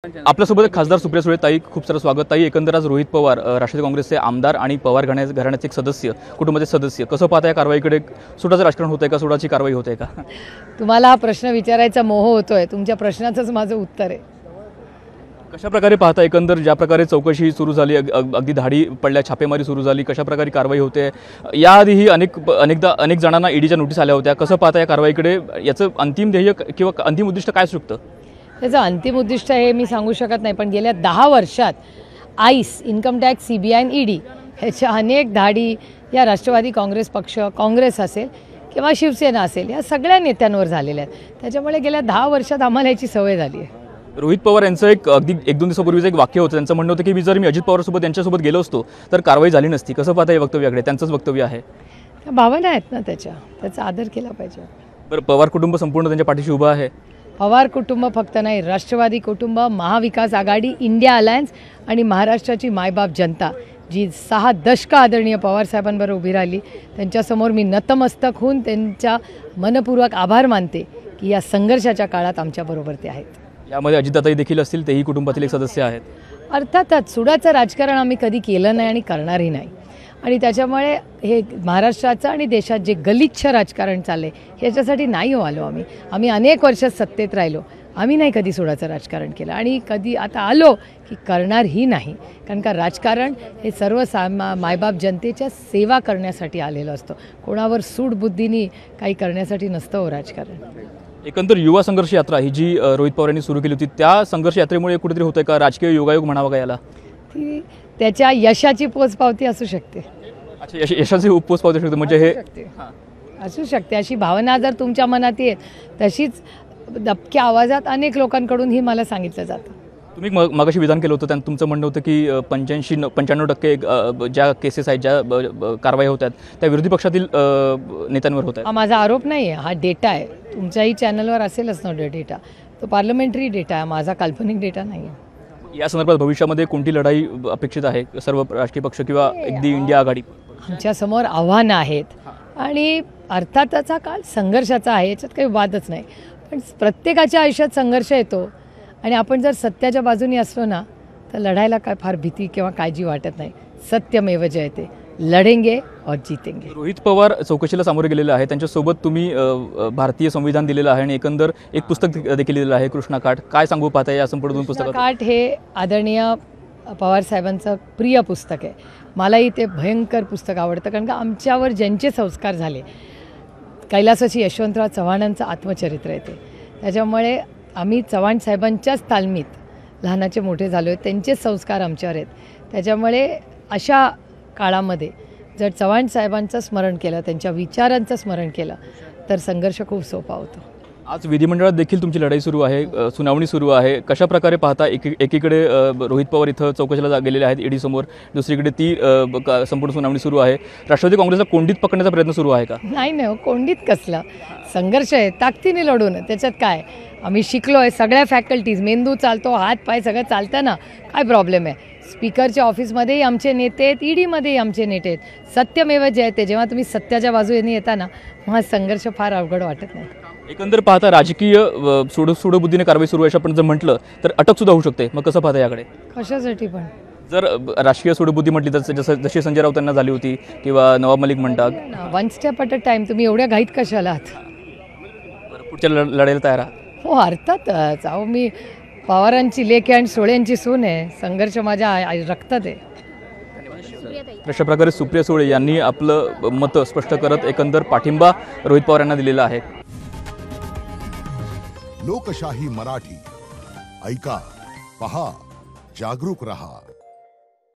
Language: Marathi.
आपल्यासोबत खासदार सुप्रिया सुळे ताई, खूप सारं स्वागत ताई. एकंदर आज रोहित पवार राष्ट्रवादी काँग्रेसचे आमदार आणि पवार घराण्याचे एक सदस्य, कुटुंबाचे सदस्य, कसं पाहता या कारवाईकडे? सुडाचं राजकारण होतंय का? सुडाची कारवाई होते का? तुम्हाला हा प्रश्न विचारायचा मोह होतोय, तुमच्या प्रश्नाचंच माझं उत्तर आहे. कशा प्रकारे पाहता एकंदर ज्या प्रकारे चौकशी सुरू झाली, अगदी धाडी पडल्या, छापेमारी सुरू झाली, कशा प्रकारे कारवाई होते? याआधीही अनेक जणांना ईडीच्या नोटीस आल्या होत्या. कसं पाहता या कारवाईकडे? याचं अंतिम ध्येय किंवा अंतिम उद्दिष्ट काय असू शकतं? त्याचं अंतिम उद्दिष्ट हे मी सांगू शकत नाही, पण गेल्या 10 वर्षात आईस, इन्कम टॅक्स, CBI आणि ED ह्याच्या अनेक धाडी या राष्ट्रवादी काँग्रेस पक्ष, काँग्रेस असेल किंवा शिवसेना असेल, या सगळ्या नेत्यांवर झालेल्या आहेत. त्याच्यामुळे गेल्या 10 वर्षात आम्हाला याची सवय झाली आहे. रोहित पवार यांचं अगदी 1-2 दिवसापूर्वीचं एक वाक्य होतं. त्यांचं म्हणणं होतं की जर मी अजित पवारसोबत यांच्यासोबत गेलो असतो तर कारवाई झाली नसती. कसं पाहता हे वक्तव्याकडे? त्यांचंच वक्तव्य आहे. त्या भावना आहेत ना, त्याचा आदर केला पाहिजे. बरं, पवार कुटुंब संपूर्ण त्यांच्या पाठीशी उभं आहे. पवार कुटुंब फक्त नाही, राष्ट्रवादी कुटुंब, महाविकास आघाडी, इंडिया अलायन्स आणि महाराष्ट्राची मायबाप जनता जी 6 दशकं आदरणीय पवारसाहेबांबरोबर उभी राहिली, त्यांच्यासमोर मी नतमस्तक होऊन त्यांच्या मनपूर्वक आभार मानते की या संघर्षाच्या काळात आमच्याबरोबर ते आहेत. यामध्ये अजितदादाही देखील असतील, तेही कुटुंबातील एक सदस्य आहेत. अर्थातच सुडाचं राजकारण आम्ही कधी केलं नाही आणि करणारही नाही. आणि त्याच्यामुळे हे महाराष्ट्राचं आणि देशात जे गलिच्छ राजकारण चालले ह्याच्यासाठी नाही आलो आम्ही अनेक वर्ष सत्तेत राहिलो. आम्ही नाही कधी सुडाचं राजकारण केलं आणि कधी आता आलो की करणारही नाही. कारण का राजकारण हे सर्व मायबाप जनतेच्या सेवा करण्यासाठी आलेलं असतं. कोणावर सूडबुद्धीनी काही करण्यासाठी नसतं हो राजकारण. एकंदर युवा संघर्ष यात्रा ही जी रोहित पवार यांनी सुरू केली होती, त्या संघर्ष यात्रेमुळे कुठेतरी होतंय का राजकीय योगायोग म्हणावा का याला? ती त्याच्या यशाची पोचपावती असू शकते. अच्छा, यशाची पोचपावती शकते म्हणजे हे असू शकते. अशी भावना जर तुमच्या मनात येत, तशीच दबक्या आवाजात अनेक लोकांकडून ही मला सांगितलं जातं. तुम्ही मगाशी विधान केलं होतं, त्यात तुमचं म्हणणं होतं की 85-95% ज्या केसेस आहेत, ज्या कारवाई होतात त्या विरोधी पक्षातील नेत्यांवर होत आहेत. हा माझा आरोप नाही आहे, हा डेटा आहे. तुमच्याही चॅनलवर असेलच ना डेटा. तो पार्लमेंटरी डेटा आहे, माझा काल्पनिक डेटा नाही आहे. या संदर्भात भविष्यामध्ये कोणती लढाई अपेक्षित आहे? सर्व राजकीय पक्ष किंवा अगदी इंडिया आघाडी? आमच्यासमोर आव्हानं आहेत आणि अर्थातचा काळ संघर्षाचा आहे, याच्यात काही वादच नाही. पण प्रत्येकाच्या आयुष्यात संघर्ष येतो आणि आपण जर सत्याच्या बाजूने असलो ना तर लढायला काय फार भीती किंवा काळजी वाटत नाही. सत्यमेव जयते, लढेंगे और जीतेंगे. रोहित पवार चौकशीला सामोरे गेलेले आहे. त्यांच्यासोबत तुम्ही भारतीय संविधान दिलेलं आहे आणि एकंदर एक पुस्तक देखील दिलेलं आहे, कृष्णाकाठ. काय सांगू पाहता या संपूर्ण पुस्तकात? कृष्णाकाठ हे आदरणीय पवार साहेबांचं प्रिय पुस्तक आहे. मलाही ते भयंकर पुस्तक आवडतं, कारण का आमच्यावर ज्यांचे संस्कार झाले, कैलासाची यशवंतराव चव्हाणांचं आत्मचरित्र आहे ते. त्याच्यामुळे आम्ही चव्हाण साहेबांच्याच तालमीत लहानाचे मोठे झालो आहे, त्यांचेच संस्कार आमच्यावर आहेत. त्याच्यामुळे अशा काळामध्ये जर चव्हाण साहेबांचं स्मरण केलं, त्यांच्या विचारांचं स्मरण केलं तर संघर्ष खूप सोपा होतो. आज विधिमंडळात देखील तुमची लढाई सुरू आहे, सुनावणी सुरू आहे. कशा प्रकारे पाहता? एकीकडे रोहित पवार इथं चौकशीला गेलेले आहेत ईडी समोर, दुसरीकडे ती संपूर्ण सुनावणी सुरू आहे. राष्ट्रवादी काँग्रेसला कोंडीत पकडण्याचा प्रयत्न सुरू आहे का? नाही हो, कोंडीत कसला संघर्ष आहे, ताकदीने लढून. त्याच्यात काय, आम्ही शिकलो आहे सगळ्या फॅकल्टीज, मेंदू चालतो, हात पाय सगळं चालतं ना, काय प्रॉब्लेम आहे? स्पीकरच्या ऑफिसमध्येही आमचे नेते आहेत, ईडीमध्येही आमचे नेते आहेत. सत्यमेव जयते. जेव्हा तुम्ही सत्याच्या बाजूने येता ना, मग संघर्ष फार अवघड वाटत नाही. एकंदर पाहता राजकीय सूडबुद्धीने कारवाई सुरू आहे आपण जर म्हटलं तर अटक सुद्धा होऊ शकते. मग कसं पाहता याकडे? कशासाठी? पण जर राजकीय सूडबुद्धी म्हटली तर जशी संजय राऊत यांना झाली होती किंवा नवाब मलिक म्हणतात, one step at a time. तुम्ही एवढ्या घाईत कशाला आहात? पुढच्या लढाईला तयार आहात? हो, अर्थातच. अहो, मी पवारांची लेक आणि सोळ्यांची सून आहे. संघर्ष माझ्या रक्तात आहे. अशा प्रकारे सुप्रिया सुळे यांनी आपलं मत स्पष्ट करत एकंदर पाठिंबा रोहित पवार यांना दिलेला आहे. लोकशाही मराठी ऐका, पहा, जागरूक रहा.